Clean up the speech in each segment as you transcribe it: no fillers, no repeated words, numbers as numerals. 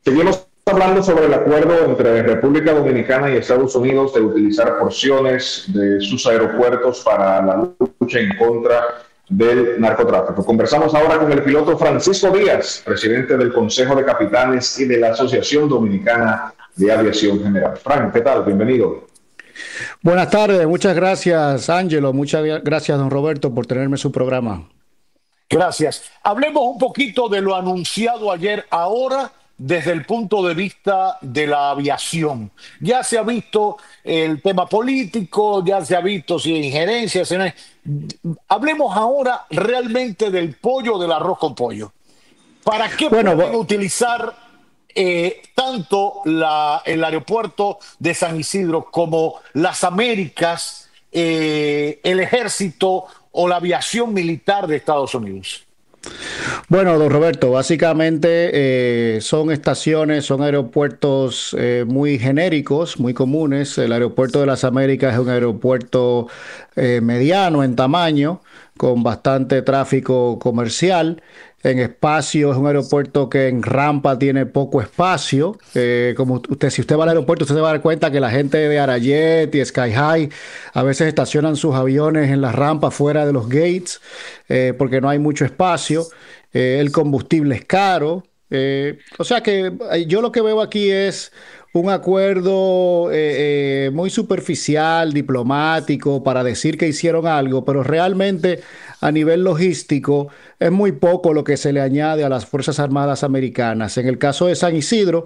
Seguimos hablando sobre el acuerdo entre República Dominicana y Estados Unidos de utilizar porciones de sus aeropuertos para la lucha en contra del narcotráfico. Conversamos ahora con el piloto Francisco Díaz, presidente del Consejo de Capitanes y de la Asociación Dominicana de Aviación General. Frank, ¿qué tal? Bienvenido. Buenas tardes, muchas gracias, Ángelo, muchas gracias, don Roberto, por tenerme en su programa. Gracias. Hablemos un poquito de lo anunciado ayer, ahora desde el punto de vista de la aviación. Ya se ha visto el tema político, ya se ha visto si hay injerencias. Si no hay... Hablemos ahora realmente del pollo, del arroz con pollo. ¿Para qué pueden utilizar tanto el aeropuerto de San Isidro como las Américas, el ejército o la aviación militar de Estados Unidos? Bueno, don Roberto, básicamente son estaciones, son aeropuertos muy genéricos, muy comunes. El aeropuerto de las Américas es un aeropuerto mediano en tamaño, con bastante tráfico comercial. En espacio es un aeropuerto que en rampa tiene poco espacio. Si usted va al aeropuerto, usted se va a dar cuenta que la gente de Arayet y Sky High a veces estacionan sus aviones en la rampa fuera de los gates porque no hay mucho espacio. El combustible es caro. O sea que yo lo que veo aquí es un acuerdo muy superficial, diplomático, para decir que hicieron algo, pero realmente a nivel logístico es muy poco lo que se le añade a las Fuerzas Armadas americanas. En el caso de San Isidro,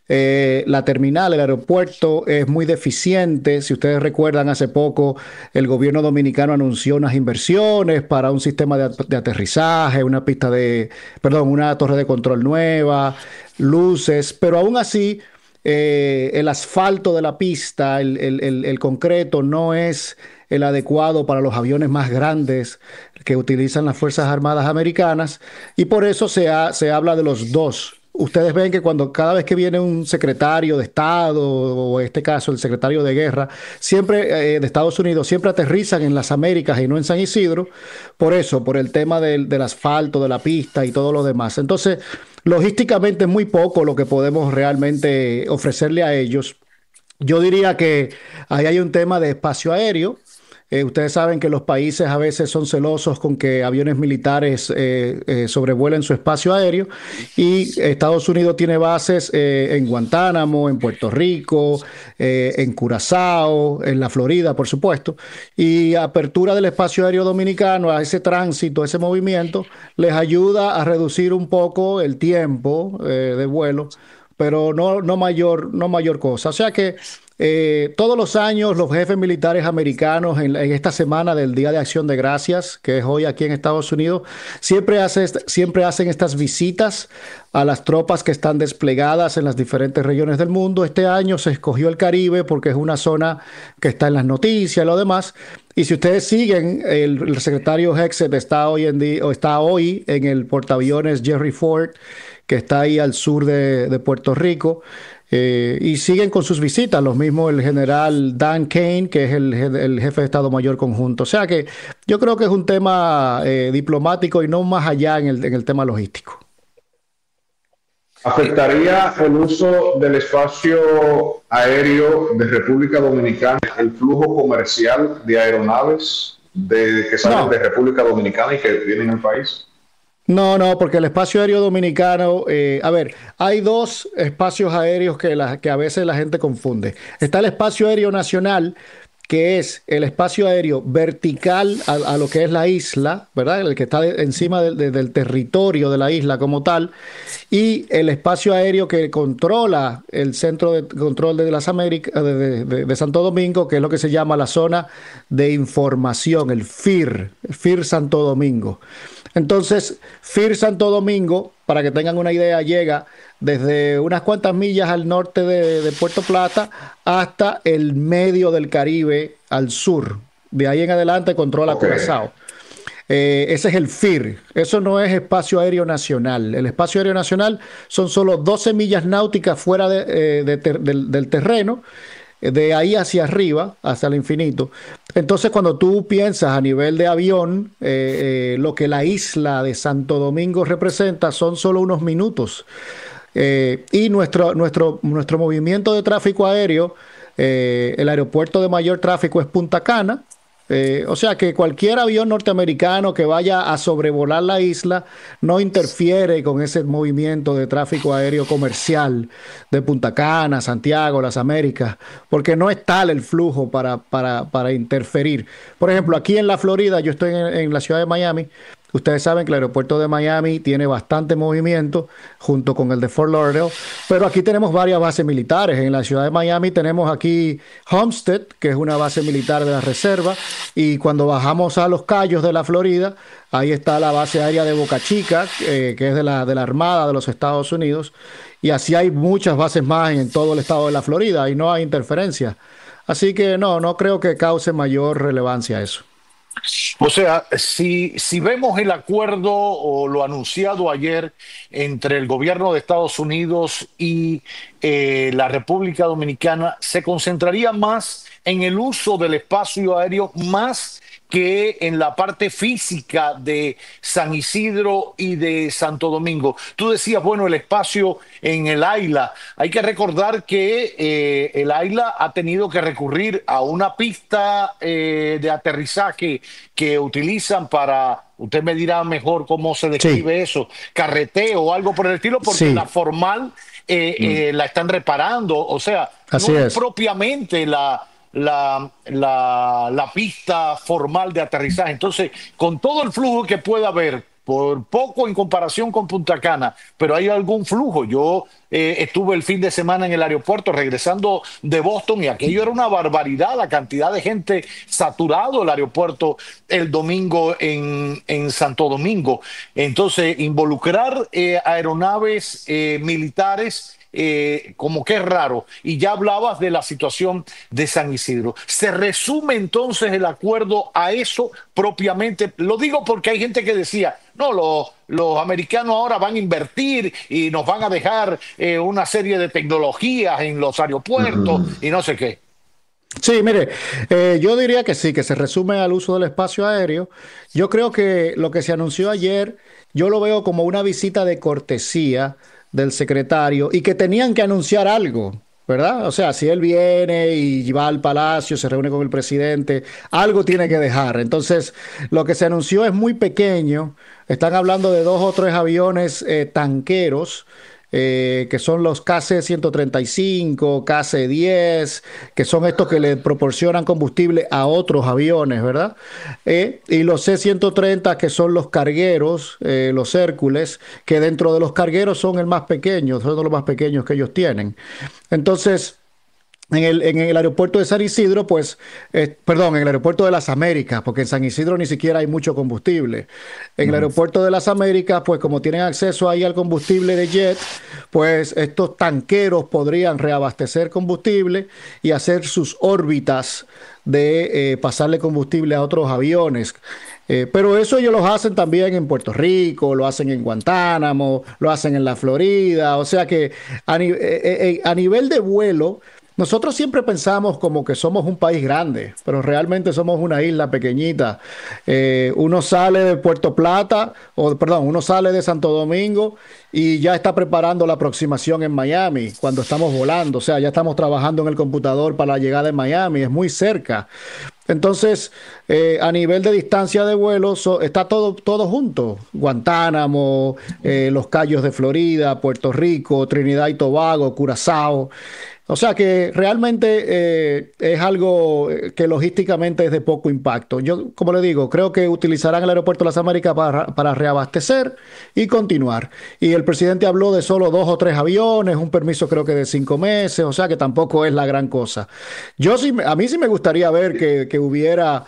la terminal, el aeropuerto es muy deficiente. Si ustedes recuerdan, hace poco el gobierno dominicano anunció unas inversiones para un sistema de aterrizaje, una torre de control nueva, luces, pero aún así el asfalto de la pista, el concreto no es el adecuado para los aviones más grandes que utilizan las Fuerzas Armadas americanas, y por eso se habla de los dos. Ustedes ven que cada vez que viene un secretario de Estado, o en este caso el secretario de Guerra, siempre de Estados Unidos, siempre aterrizan en las Américas y no en San Isidro, por eso, por el tema del asfalto, de la pista y todo lo demás. Entonces, logísticamente es muy poco lo que podemos realmente ofrecerle a ellos. Yo diría que ahí hay un tema de espacio aéreo. Ustedes saben que los países a veces son celosos con que aviones militares sobrevuelen su espacio aéreo, y Estados Unidos tiene bases en Guantánamo, en Puerto Rico, en Curazao, en la Florida, por supuesto, y apertura del espacio aéreo dominicano a ese tránsito, a ese movimiento, les ayuda a reducir un poco el tiempo de vuelo, pero no mayor cosa. O sea que todos los años los jefes militares americanos en esta semana del Día de Acción de Gracias, que es hoy aquí en Estados Unidos, siempre hacen estas visitas a las tropas que están desplegadas en las diferentes regiones del mundo. Este año se escogió el Caribe porque es una zona que está en las noticias y lo demás. Y si ustedes siguen, el secretario Hexet está hoy en el portaaviones Jerry Ford, que está ahí al sur de Puerto Rico. Y siguen con sus visitas, lo mismo el general Dan Kane, que es el jefe de Estado Mayor Conjunto. O sea que yo creo que es un tema diplomático y no más allá en el tema logístico. ¿Afectaría el uso del espacio aéreo de República Dominicana el flujo comercial de aeronaves que salen de República Dominicana y que vienen al país? No, porque el espacio aéreo dominicano, hay dos espacios aéreos que a veces la gente confunde. Está el espacio aéreo nacional, que es el espacio aéreo vertical a lo que es la isla, ¿verdad? El que está encima del territorio de la isla como tal, y el espacio aéreo que controla el Centro de Control de las Américas de Santo Domingo, que es lo que se llama la zona de información, el FIR Santo Domingo. Entonces, FIR Santo Domingo, para que tengan una idea, llega desde unas cuantas millas al norte de Puerto Plata hasta el medio del Caribe al sur. De ahí en adelante controla Curazao. Ese es el FIR. Eso no es espacio aéreo nacional. El espacio aéreo nacional son solo 12 millas náuticas fuera del terreno, de ahí hacia arriba, hasta el infinito. Entonces, cuando tú piensas a nivel de avión, lo que la isla de Santo Domingo representa son solo unos minutos. Y nuestro movimiento de tráfico aéreo, el aeropuerto de mayor tráfico es Punta Cana. O sea que cualquier avión norteamericano que vaya a sobrevolar la isla no interfiere con ese movimiento de tráfico aéreo comercial de Punta Cana, Santiago, las Américas, porque no es tal el flujo para interferir. Por ejemplo, aquí en la Florida, yo estoy en la ciudad de Miami. Ustedes saben que el aeropuerto de Miami tiene bastante movimiento junto con el de Fort Lauderdale, pero aquí tenemos varias bases militares. En la ciudad de Miami tenemos aquí Homestead, que es una base militar de la Reserva, y cuando bajamos a los Cayos de la Florida, ahí está la base aérea de Boca Chica, que es de la Armada de los Estados Unidos, y así hay muchas bases más en todo el estado de la Florida y no hay interferencia. Así que no creo que cause mayor relevancia eso. O sea, si vemos el acuerdo o lo anunciado ayer entre el gobierno de Estados Unidos y la República Dominicana, se concentraría más en el uso del espacio aéreo más que en la parte física de San Isidro y de Santo Domingo. Tú decías, bueno, el espacio en el AILA. Hay que recordar que el AILA ha tenido que recurrir a una pista de aterrizaje que utilizan para, usted me dirá mejor cómo se describe Sí, eso, carreteo o algo por el estilo, porque la sí, formal la están reparando. O sea, así no es es. propiamente la pista formal de aterrizaje. Entonces, con todo el flujo que pueda haber, por poco en comparación con Punta Cana, pero hay algún flujo. Yo estuve el fin de semana en el aeropuerto regresando de Boston y aquello era una barbaridad, la cantidad de gente saturado el aeropuerto el domingo en Santo Domingo. Entonces, involucrar aeronaves militares como que es raro. Y ya hablabas de la situación de San Isidro. ¿Se resume entonces el acuerdo a eso propiamente? Lo digo porque hay gente que decía, no, los americanos ahora van a invertir y nos van a dejar una serie de tecnologías en los aeropuertos Ujú. y no sé qué. Sí, mire, yo diría que sí, que se resume al uso del espacio aéreo. Yo creo que lo que se anunció ayer, yo lo veo como una visita de cortesía del secretario y que tenían que anunciar algo, ¿verdad? O sea, si él viene y va al palacio, se reúne con el presidente, algo tiene que dejar. Entonces, lo que se anunció es muy pequeño. Están hablando de dos o tres aviones tanqueros que son los KC-135, KC-10, que son estos que le proporcionan combustible a otros aviones, ¿verdad? Y los C-130, que son los cargueros, los Hércules, que dentro de los cargueros son el más pequeño, son de los más pequeños que ellos tienen. Entonces, en el aeropuerto de San Isidro, pues, perdón, en el aeropuerto de las Américas, porque en San Isidro ni siquiera hay mucho combustible. En el Ujú. aeropuerto de las Américas, pues como tienen acceso ahí al combustible de jet, pues estos tanqueros podrían reabastecer combustible y hacer sus órbitas de pasarle combustible a otros aviones. Pero eso ellos lo hacen también en Puerto Rico, lo hacen en Guantánamo, lo hacen en la Florida. O sea que a nivel de vuelo, nosotros siempre pensamos como que somos un país grande, pero realmente somos una isla pequeñita. Uno sale de Puerto Plata, o perdón, uno sale de Santo Domingo y ya está preparando la aproximación en Miami cuando estamos volando. O sea, ya estamos trabajando en el computador para la llegada en Miami, es muy cerca. Entonces, a nivel de distancia de vuelo, está todo junto. Guantánamo, los Cayos de Florida, Puerto Rico, Trinidad y Tobago, Curazao. O sea que realmente es algo que logísticamente es de poco impacto. Yo, como le digo, creo que utilizarán el aeropuerto de las Américas para reabastecer y continuar. Y el presidente habló de solo dos o tres aviones, un permiso creo que de 5 meses, o sea que tampoco es la gran cosa. A mí sí me gustaría ver que hubiera,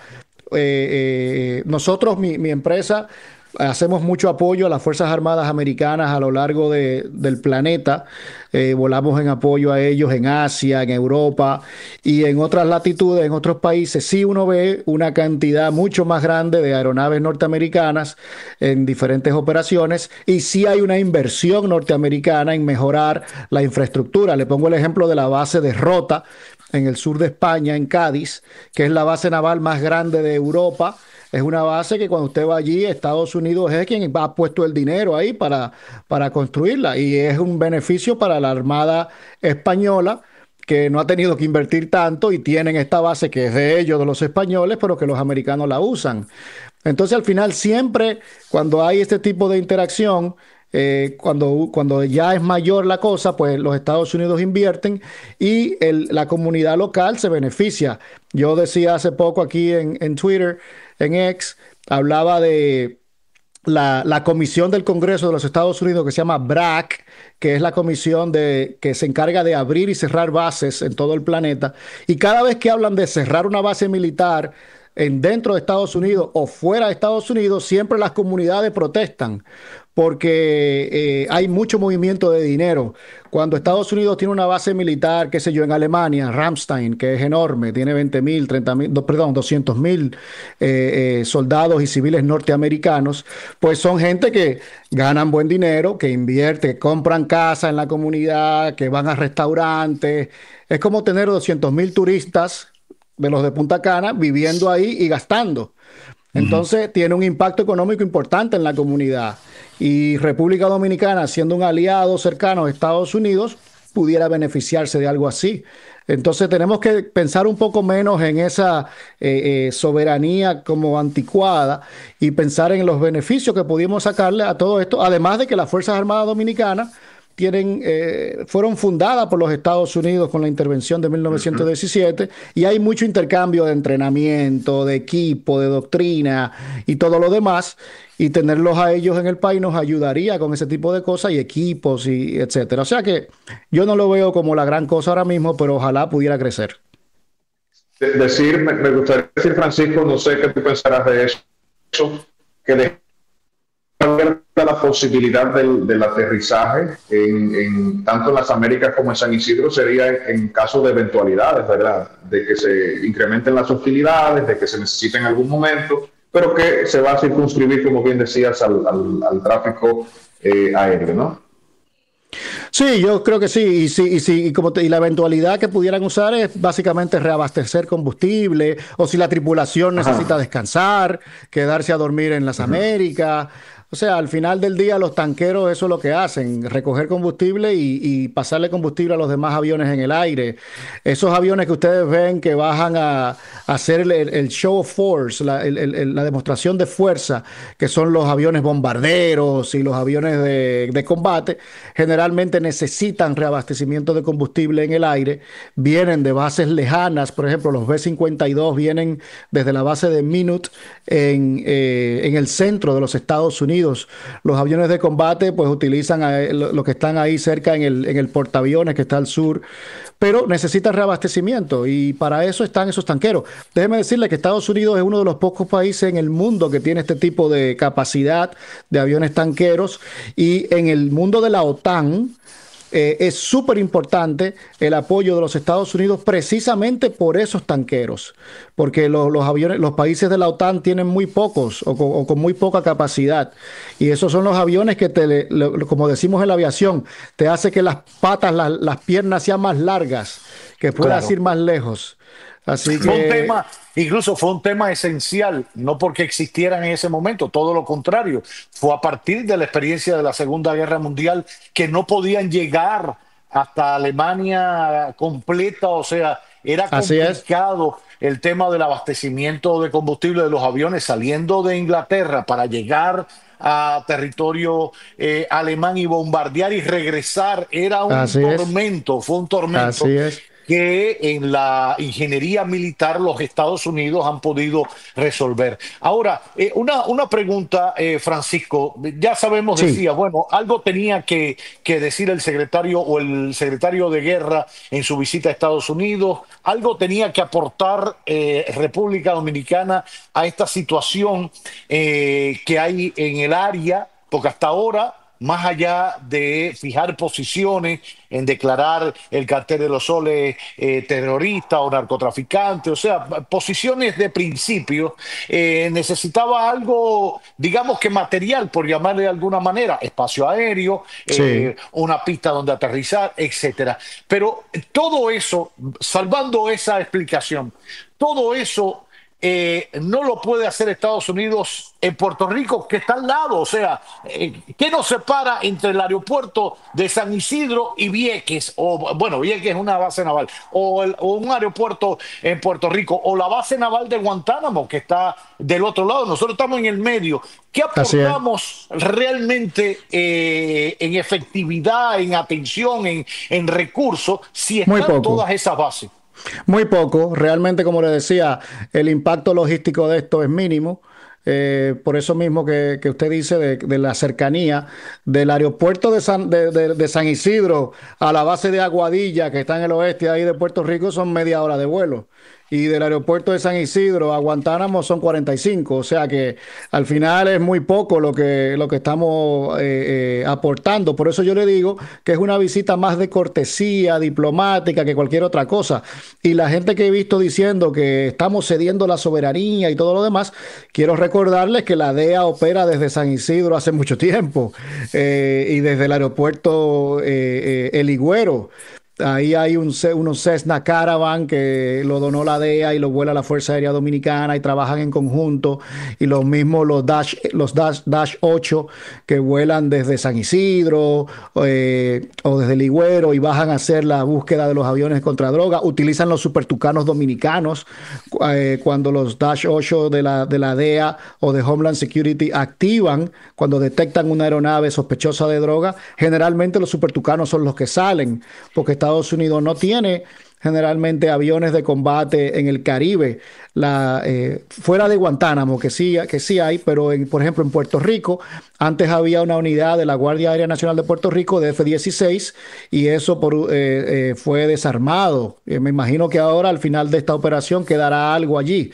nosotros, mi empresa, hacemos mucho apoyo a las Fuerzas Armadas Americanas a lo largo del planeta. Volamos en apoyo a ellos en Asia, en Europa y en otras latitudes, en otros países. Sí uno ve una cantidad mucho más grande de aeronaves norteamericanas en diferentes operaciones y sí hay una inversión norteamericana en mejorar la infraestructura. Le pongo el ejemplo de la base de Rota en el sur de España, en Cádiz, que es la base naval más grande de Europa. Es una base que cuando usted va allí, Estados Unidos es quien ha puesto el dinero ahí para construirla y es un beneficio para la Armada española que no ha tenido que invertir tanto y tienen esta base que es de ellos, de los españoles, pero que los americanos la usan. Entonces, al final, siempre cuando hay este tipo de interacción, cuando ya es mayor la cosa, pues los Estados Unidos invierten y la comunidad local se beneficia. Yo decía hace poco aquí en Twitter, en X, hablaba de la comisión del Congreso de los Estados Unidos que se llama BRAC, que es la comisión que se encarga de abrir y cerrar bases en todo el planeta. Y cada vez que hablan de cerrar una base militar dentro de Estados Unidos o fuera de Estados Unidos, siempre las comunidades protestan porque hay mucho movimiento de dinero. Cuando Estados Unidos tiene una base militar, qué sé yo, en Alemania, Ramstein, que es enorme, tiene 20.000, 30.000, perdón, 200.000 soldados y civiles norteamericanos, pues son gente que ganan buen dinero, que invierte, que compran casa en la comunidad, que van a restaurantes. Es como tener 200.000 turistas de los de Punta Cana viviendo ahí y gastando. Entonces tiene un impacto económico importante en la comunidad. Y República Dominicana, siendo un aliado cercano a Estados Unidos, pudiera beneficiarse de algo así. Entonces tenemos que pensar un poco menos en esa soberanía como anticuada y pensar en los beneficios que pudimos sacarle a todo esto, además de que las Fuerzas Armadas Dominicanas fueron fundadas por los Estados Unidos con la intervención de 1917 y hay mucho intercambio de entrenamiento, de equipo, de doctrina y todo lo demás, y tenerlos a ellos en el país nos ayudaría con ese tipo de cosas y equipos y etcétera. O sea que yo no lo veo como la gran cosa ahora mismo, pero ojalá pudiera crecer. Me gustaría decir, Francisco, no sé qué tú pensarás de eso, que de la posibilidad del aterrizaje tanto en las Américas como en San Isidro sería en caso de eventualidades, ¿verdad? De que se incrementen las hostilidades, de que se necesite en algún momento, pero que se va a circunscribir, como bien decías, al tráfico aéreo, ¿no? Sí, yo creo que sí. Y la eventualidad que pudieran usar es básicamente reabastecer combustible, o si la tripulación necesita descansar, quedarse a dormir en las Américas. O sea, al final del día los tanqueros eso es lo que hacen, recoger combustible y pasarle combustible a los demás aviones en el aire. Esos aviones que ustedes ven que bajan a hacer el show of force, la demostración de fuerza, que son los aviones bombarderos y los aviones de combate, generalmente necesitan reabastecimiento de combustible en el aire, vienen de bases lejanas, por ejemplo, los B-52 vienen desde la base de Minute en el centro de los Estados Unidos. Los aviones de combate pues utilizan los que están ahí cerca en el portaaviones que está al sur, pero necesitan reabastecimiento y para eso están esos tanqueros. Déjeme decirle que Estados Unidos es uno de los pocos países en el mundo que tiene este tipo de capacidad de aviones tanqueros, y en el mundo de la OTAN es súper importante el apoyo de los Estados Unidos precisamente por esos tanqueros, porque los países de la OTAN tienen muy pocos o con muy poca capacidad, y esos son los aviones que como decimos en la aviación, te hace que las patas, las piernas sean más largas, que puedas ir más lejos. Así que incluso fue un tema esencial, no porque existiera en ese momento, todo lo contrario, fue a partir de la experiencia de la Segunda Guerra Mundial que no podían llegar hasta Alemania completa, o sea, era complicado el tema del abastecimiento de combustible de los aviones saliendo de Inglaterra para llegar a territorio alemán y bombardear y regresar, era un tormento, fue un tormento. Así es. Que en la ingeniería militar los Estados Unidos han podido resolver. Ahora, una pregunta, Francisco. Ya sabemos, decía, bueno, algo tenía que decir el secretario o el secretario de Guerra en su visita a Estados Unidos, algo tenía que aportar República Dominicana a esta situación que hay en el área, porque hasta ahora más allá de fijar posiciones, en declarar el cartel de los soles terrorista o narcotraficante, o sea, posiciones de principio, necesitaba algo, digamos que material, por llamarle de alguna manera, espacio aéreo, Sí, una pista donde aterrizar, etcétera. Pero todo eso, salvando esa explicación, todo eso no lo puede hacer Estados Unidos en Puerto Rico, que está al lado. O sea, ¿qué nos separa entre el aeropuerto de San Isidro y Vieques? O, bueno, Vieques es una base naval, o un aeropuerto en Puerto Rico, o la base naval de Guantánamo, que está del otro lado. Nosotros estamos en el medio. ¿Qué así es. aportamos realmente en efectividad, en atención, en recursos, si Muy están poco. todas esas bases? Muy poco, realmente como le decía, el impacto logístico de esto es mínimo. Por eso mismo que usted dice de la cercanía del aeropuerto de San Isidro a la base de Aguadilla, que está en el oeste ahí de Puerto Rico, son media hora de vuelo. Y del aeropuerto de San Isidro a Guantánamo son 45. O sea que al final es muy poco lo que estamos aportando. Por eso yo le digo que es una visita más de cortesía diplomática que cualquier otra cosa. Y la gente que he visto diciendo que estamos cediendo la soberanía y todo lo demás, quiero recordarles que la DEA opera desde San Isidro hace mucho tiempo, y desde el aeropuerto El Higüero. Ahí hay unos Cessna Caravan que lo donó la DEA y lo vuela la Fuerza Aérea Dominicana y trabajan en conjunto. Y los mismos Dash 8 que vuelan desde San Isidro o desde Ligüero y bajan a hacer la búsqueda de los aviones contra droga. Utilizan los Super Tucanos dominicanos cuando los Dash 8 de la DEA o de Homeland Security activan cuando detectan una aeronave sospechosa de droga. Generalmente los Super Tucanos son los que salen porque Estados Unidos no tiene generalmente aviones de combate en el Caribe, fuera de Guantánamo, que sí hay, pero por ejemplo en Puerto Rico, antes había una unidad de la Guardia Aérea Nacional de Puerto Rico de F-16 y eso fue desarmado. Me imagino que ahora al final de esta operación quedará algo allí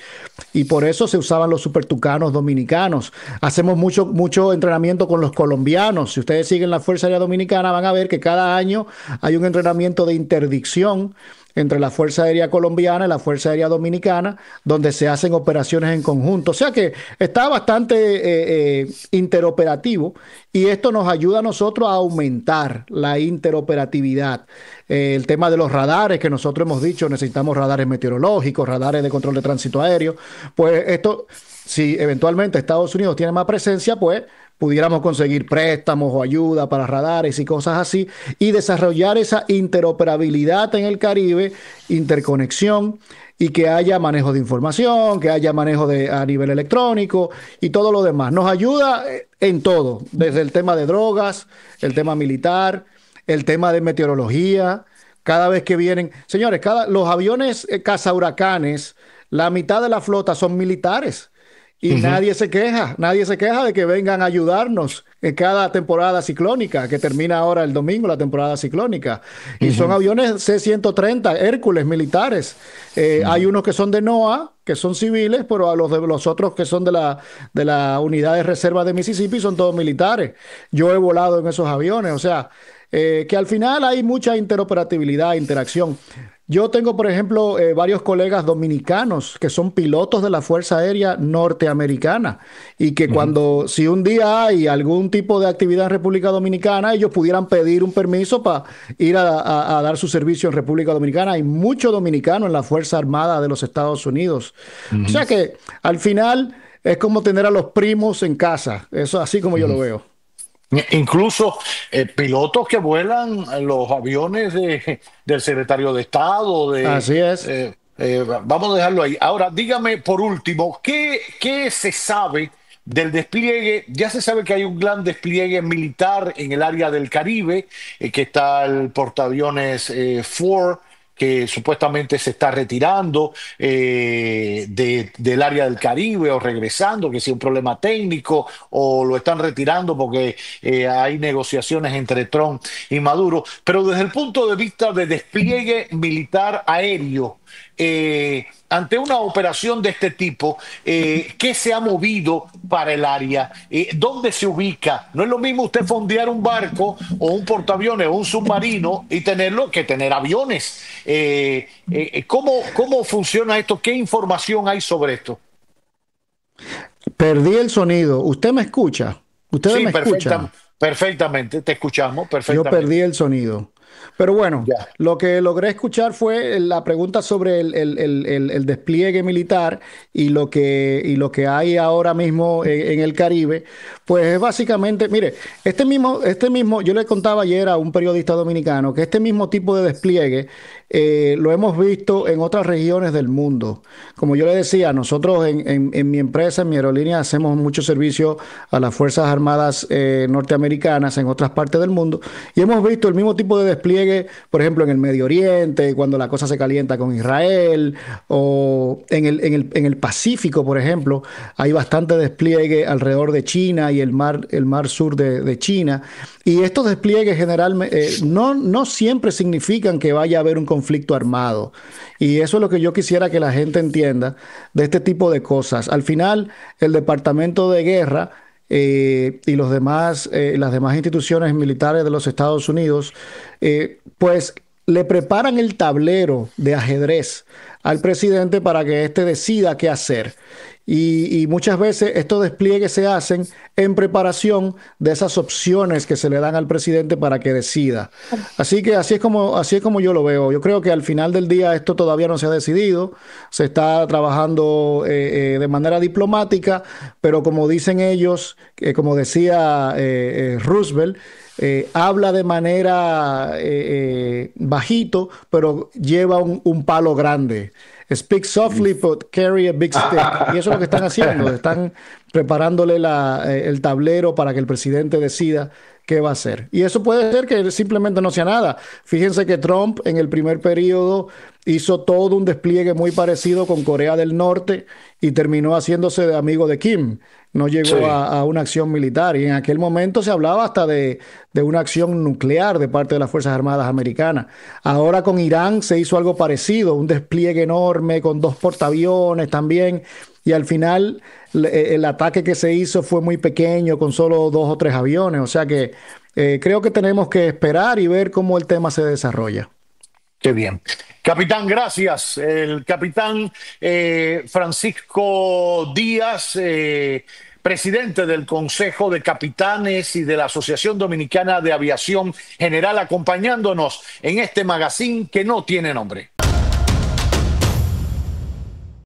y por eso se usaban los Super Tucanos dominicanos. Hacemos mucho entrenamiento con los colombianos. Si ustedes siguen la Fuerza Aérea Dominicana van a ver que cada año hay un entrenamiento de interdicción entre la Fuerza Aérea Colombiana y la Fuerza Aérea Dominicana, donde se hacen operaciones en conjunto. O sea que está bastante interoperativo y esto nos ayuda a nosotros a aumentar la interoperatividad. El tema de los radares, que nosotros hemos dicho, necesitamos radares meteorológicos, radares de control de tránsito aéreo. Pues esto, si eventualmente Estados Unidos tiene más presencia, pues pudiéramos conseguir préstamos o ayuda para radares y cosas así, y desarrollar esa interoperabilidad en el Caribe, interconexión, y que haya manejo de información, que haya manejo a nivel electrónico y todo lo demás. Nos ayuda en todo, desde el tema de drogas, el tema militar, el tema de meteorología. Cada vez que vienen, señores, los aviones cazahuracanes, la mitad de la flota son militares. Y Ujú. nadie se queja de que vengan a ayudarnos en cada temporada ciclónica, que termina ahora el domingo la temporada ciclónica. Y son Ujú. aviones C-130, Hércules militares. Hay Ujú. unos que son de NOAA, que son civiles, pero a los otros que son de la unidad de reserva de Mississippi son todos militares. Yo he volado en esos aviones, o sea, que al final hay mucha interoperabilidad, interacción. Yo tengo, por ejemplo, varios colegas dominicanos que son pilotos de la Fuerza Aérea Norteamericana y que Ujú. si un día hay algún tipo de actividad en República Dominicana, ellos pudieran pedir un permiso para ir a dar su servicio en República Dominicana. Hay mucho dominicano en la Fuerza Armada de los Estados Unidos. O Ujú. sea que al final es como tener a los primos en casa. Eso así como yo lo Ujú. veo. Incluso pilotos que vuelan los aviones del secretario de Estado, Así es. vamos a dejarlo ahí. Ahora, dígame por último, ¿qué se sabe del despliegue? Ya se sabe que hay un gran despliegue militar en el área del Caribe, que está el portaaviones Ford, que supuestamente se está retirando del área del Caribe o regresando, que si un problema técnico o lo están retirando porque hay negociaciones entre Trump y Maduro. Pero desde el punto de vista de despliegue militar aéreo, ante una operación de este tipo, ¿qué se ha movido para el área? ¿Dónde se ubica? No es lo mismo usted fondear un barco o un portaaviones o un submarino y tenerlo que tener aviones. ¿Cómo funciona esto? ¿Qué información hay sobre esto? Perdí el sonido. ¿Usted me escucha? ¿Ustedes Sí, me escuchan? perfectamente, te escuchamos Yo perfectamente. perdí el sonido. Pero bueno, Ya. lo que logré escuchar fue la pregunta sobre el despliegue militar y lo que hay ahora mismo en el Caribe. Pues es básicamente, mire, yo le contaba ayer a un periodista dominicano que este mismo tipo de despliegue lo hemos visto en otras regiones del mundo. Como yo le decía, nosotros en mi empresa, en mi aerolínea, hacemos mucho servicio a las Fuerzas Armadas norteamericanas en otras partes del mundo y hemos visto el mismo tipo de despliegue, por ejemplo, en el Medio Oriente, cuando la cosa se calienta con Israel, o en el Pacífico, por ejemplo, hay bastante despliegue alrededor de China y el mar sur de China. Y estos despliegues generalmente no siempre significan que vaya a haber un conflicto armado. Y eso es lo que yo quisiera que la gente entienda de este tipo de cosas. Al final, el Departamento de Guerra y las demás instituciones militares de los Estados Unidos, pues le preparan el tablero de ajedrez al presidente para que éste decida qué hacer. Y muchas veces estos despliegues se hacen en preparación de esas opciones que se le dan al presidente para que decida. Así que así es como yo lo veo. Yo creo que al final del día esto todavía no se ha decidido. Se está trabajando de manera diplomática, pero como dicen ellos, como decía Roosevelt, habla de manera bajito, pero lleva un palo grande. Speak softly, but carry a big stick. Y eso es lo que están haciendo. Están preparándole el tablero para que el presidente decida qué va a hacer. Y eso puede ser que simplemente no sea nada. Fíjense que Trump en el primer periodo hizo todo un despliegue muy parecido con Corea del Norte y terminó haciéndose de amigo de Kim. No llegó Sí. a una acción militar y en aquel momento se hablaba hasta de una acción nuclear de parte de las Fuerzas Armadas americanas. Ahora con Irán se hizo algo parecido, un despliegue enorme con 2 portaaviones también y al final el ataque que se hizo fue muy pequeño con solo 2 o 3 aviones. O sea que creo que tenemos que esperar y ver cómo el tema se desarrolla. Qué bien. Capitán, gracias. El capitán Francisco Díaz, presidente del Consejo de Capitanes y de la Asociación Dominicana de Aviación General, acompañándonos en este magazine que no tiene nombre.